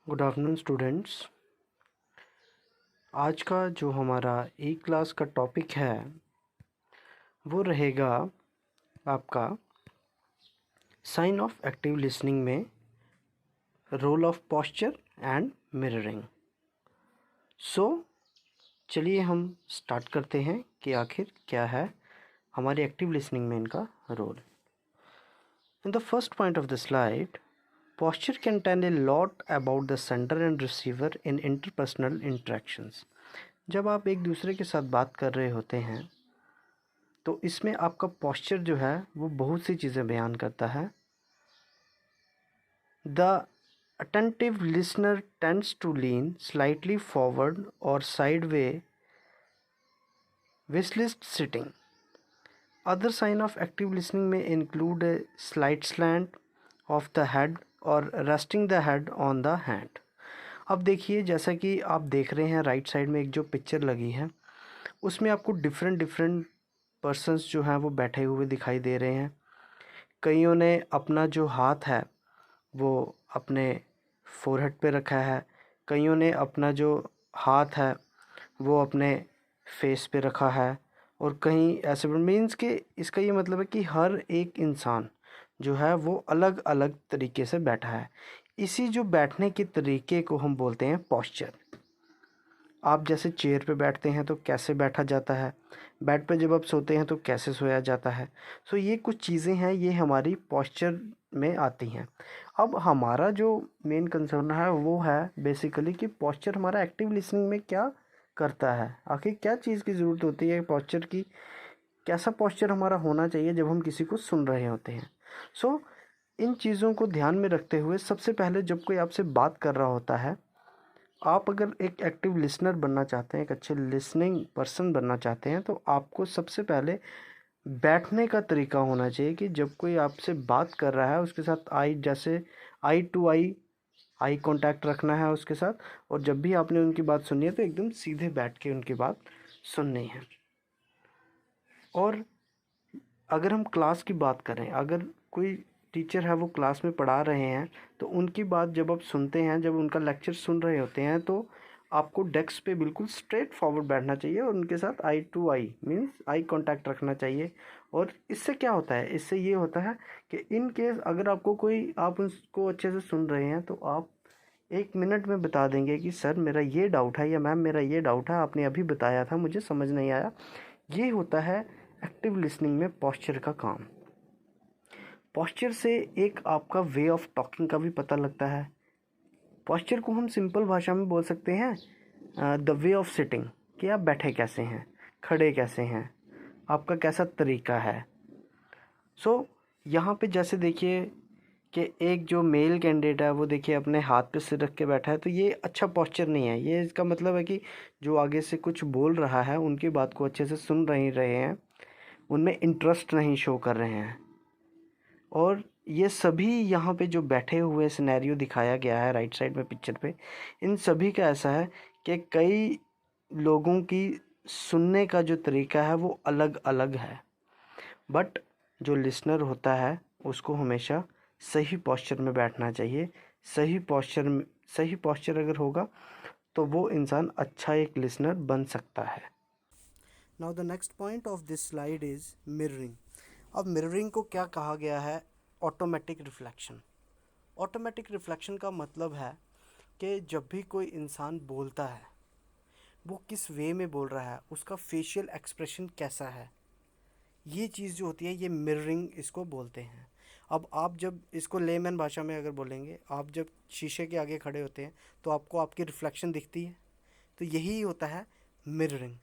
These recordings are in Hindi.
Good afternoon students. आज का जो हमारा ई क्लास का टॉपिक है वो रहेगा आपका साइन ऑफ एक्टिव लिसनिंग में role of posture and mirroring. So चलिए हम स्टार्ट करते हैं कि आखिर क्या है हमारी एक्टिव लिसनिंग में इनका रोल। In the first point of the slide, posture can tell a lot about the sender and receiver in interpersonal interactions। जब आप एक दूसरे के साथ बात कर रहे होते हैं तो इसमें आपका posture जो है वो बहुत सी चीज़ें बयान करता है। The attentive listener tends to lean slightly forward or sideways whilst sitting। Other sign of active listening may include a slight slant of the head or resting the head on the hand। अब देखिए, जैसा कि आप देख रहे हैं राइट साइड में एक जो पिक्चर लगी है उसमें आपको डिफरेंट पर्सन्स जो हैं वो बैठे हुए दिखाई दे रहे हैं। कईयों ने अपना जो हाथ है वो अपने फोरहेड पे रखा है, कईयों ने अपना जो हाथ है वो अपने फेस पे रखा है, और कहीं ऐसे मीन्स कि इसका ये मतलब है कि हर एक इंसान जो है वो अलग अलग तरीके से बैठा है। इसी जो बैठने के तरीके को हम बोलते हैं पोस्चर। आप जैसे चेयर पे बैठते हैं तो कैसे बैठा जाता है, बेड पे जब आप सोते हैं तो कैसे सोया जाता है। सो ये कुछ चीज़ें हैं, ये हमारी पोस्चर में आती हैं। अब हमारा जो मेन कंसर्न है वो है बेसिकली कि पोस्चर हमारा एक्टिव लिसनिंग में क्या करता है, आखिर क्या चीज़ की ज़रूरत होती है पोस्चर की, कैसा पोस्चर हमारा होना चाहिए जब हम किसी को सुन रहे होते हैं। सो इन चीज़ों को ध्यान में रखते हुए सबसे पहले जब कोई आपसे बात कर रहा होता है, आप अगर एक एक्टिव लिसनर बनना चाहते हैं, एक अच्छे लिसनिंग पर्सन बनना चाहते हैं, तो आपको सबसे पहले बैठने का तरीका होना चाहिए कि जब कोई आपसे बात कर रहा है उसके साथ जैसे आई टू आई कांटेक्ट रखना है उसके साथ, और जब भी आपने उनकी बात सुननी है तो एकदम सीधे बैठ के उनकी बात सुननी है। और अगर हम क्लास की बात करें, अगर कोई टीचर है वो क्लास में पढ़ा रहे हैं तो उनकी बात जब आप सुनते हैं, जब उनका लेक्चर सुन रहे होते हैं, तो आपको डेस्क पे बिल्कुल स्ट्रेट फॉरवर्ड बैठना चाहिए और उनके साथ eye to eye means eye contact रखना चाहिए। और इससे क्या होता है, इससे ये होता है कि इन केस अगर आपको कोई, आप उसको अच्छे से सुन रहे हैं तो आप 1 मिनट में बता देंगे कि सर मेरा ये डाउट है या मैम मेरा ये डाउट है, आपने अभी बताया था मुझे समझ नहीं आया। ये होता है एक्टिव लिसनिंग में पोस्चर का काम। पोस्चर से एक आपका वे ऑफ टॉकिंग का भी पता लगता है। पोस्चर को हम सिंपल भाषा में बोल सकते हैं द वे ऑफ सिटिंग, कि आप बैठे कैसे हैं, खड़े कैसे हैं, आपका कैसा तरीका है। सो यहाँ पे जैसे देखिए कि एक जो मेल कैंडिडेट है वो देखिए अपने हाथ पे सिर रख के बैठा है, तो ये अच्छा पोस्चर नहीं है। ये इसका मतलब है कि जो आगे से कुछ बोल रहा है उनकी बात को अच्छे से सुन नहीं रहे हैं, उनमें इंटरेस्ट नहीं शो कर रहे हैं। और ये सभी यहाँ पे जो बैठे हुए सिनेरियो दिखाया गया है राइट साइड में पिक्चर पे, इन सभी का ऐसा है कि कई लोगों की सुनने का जो तरीका है वो अलग अलग है, बट जो लिसनर होता है उसको हमेशा सही पोस्चर में बैठना चाहिए। सही पोस्चर अगर होगा तो वो इंसान अच्छा एक लिसनर बन सकता है। Now the next point of this slide is mirroring. अब मिररिंग को क्या कहा गया है? Automatic reflection. ऑटोमेटिक रिफ्लेक्शन का मतलब है कि जब भी कोई इंसान बोलता है वो किस वे में बोल रहा है, उसका फेशियल एक्सप्रेशन कैसा है, ये चीज़ जो होती है ये मिररिंग इसको बोलते हैं। अब आप जब इसको लेमैन भाषा में अगर बोलेंगे, आप जब शीशे के आगे खड़े होते हैं तो आपको आपकी रिफ्लेक्शन दिखती है, तो यही होता है मिररिंग।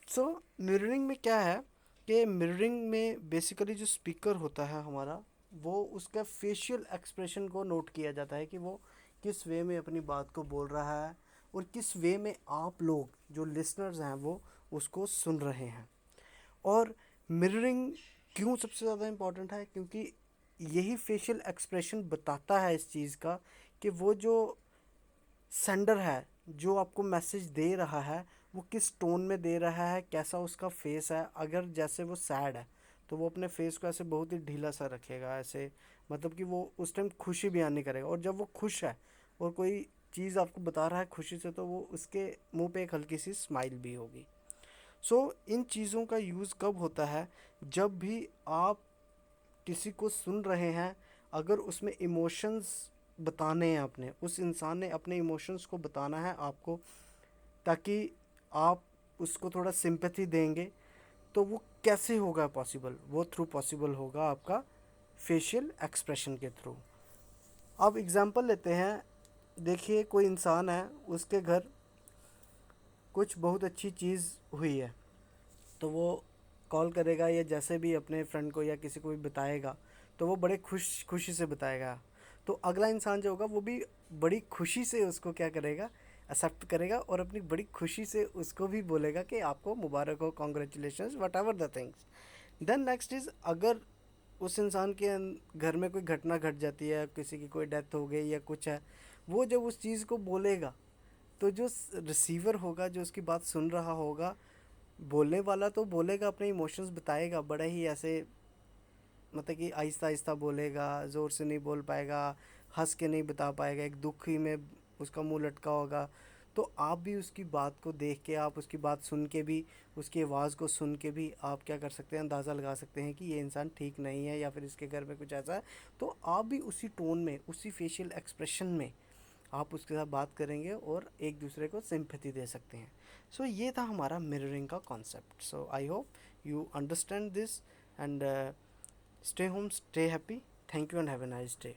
सो मिररिंग में क्या है कि मिररिंग में बेसिकली जो स्पीकर होता है हमारा, वो उसका फेशियल एक्सप्रेशन को नोट किया जाता है कि वो किस वे में अपनी बात को बोल रहा है और किस वे में आप लोग जो लिसनर्स हैं वो उसको सुन रहे हैं। और मिररिंग क्यों सबसे ज़्यादा इम्पॉर्टेंट है? क्योंकि यही फेशियल एक्सप्रेशन बताता है इस चीज़ का कि वो जो सेंडर है, जो आपको मैसेज दे रहा है, वो किस टोन में दे रहा है, कैसा उसका फेस है। अगर जैसे वो सैड है तो वो अपने फेस को ऐसे बहुत ही ढीला सा रखेगा, ऐसे मतलब कि वो उस टाइम खुशी बयान नहीं करेगा। और जब वो खुश है और कोई चीज़ आपको बता रहा है खुशी से, तो वो उसके मुंह पे एक हल्की सी स्माइल भी होगी। सो इन चीज़ों का यूज़ कब होता है, जब भी आप किसी को सुन रहे हैं, अगर उसमें इमोशंस बताने हैं, अपने उस इंसान ने अपने इमोशंस को बताना है आपको, ताकि आप उसको थोड़ा सिंपैथी देंगे, तो वो कैसे होगा पॉसिबल? वो थ्रू पॉसिबल होगा आपका फेशियल एक्सप्रेशन के थ्रू। अब एग्जांपल लेते हैं, देखिए कोई इंसान है, उसके घर कुछ बहुत अच्छी चीज़ हुई है, तो वो कॉल करेगा या जैसे भी अपने फ्रेंड को या किसी को भी बताएगा, तो वो बड़े खुशी से बताएगा। तो अगला इंसान जो होगा वो भी बड़ी खुशी से उसको क्या करेगा, एक्सेप्ट करेगा, और अपनी बड़ी खुशी से उसको भी बोलेगा कि आपको मुबारक हो, congratulation, whatever the things. Then next is, अगर उस इंसान के घर में कोई घटना घट जाती है, किसी की कोई डेथ हो गई या कुछ है, वो जब उस चीज़ को बोलेगा, तो जो रिसीवर होगा, जो उसकी बात सुन रहा होगा, बोलने वाला तो बोलेगा, अपने इमोशंस बताएगा, बड़ा ही ऐसे मतलब कि आहिस्ता आहिस्ता बोलेगा, ज़ोर से नहीं बोल पाएगा, हंस के नहीं बता पाएगा, एक दुख ही में उसका मुंह लटका होगा। तो आप भी उसकी बात को देख के, आप उसकी बात सुन के भी, उसकी आवाज़ को सुन के भी आप क्या कर सकते हैं, अंदाज़ा लगा सकते हैं कि ये इंसान ठीक नहीं है, या फिर इसके घर में कुछ ऐसा है। तो आप भी उसी टोन में, उसी फेशियल एक्सप्रेशन में आप उसके साथ बात करेंगे और एक दूसरे को सिंपैथी दे सकते हैं। सो ये था हमारा मिररिंग का concept. So I hope you understand this, and stay home, stay happy. Thank you and have a nice day.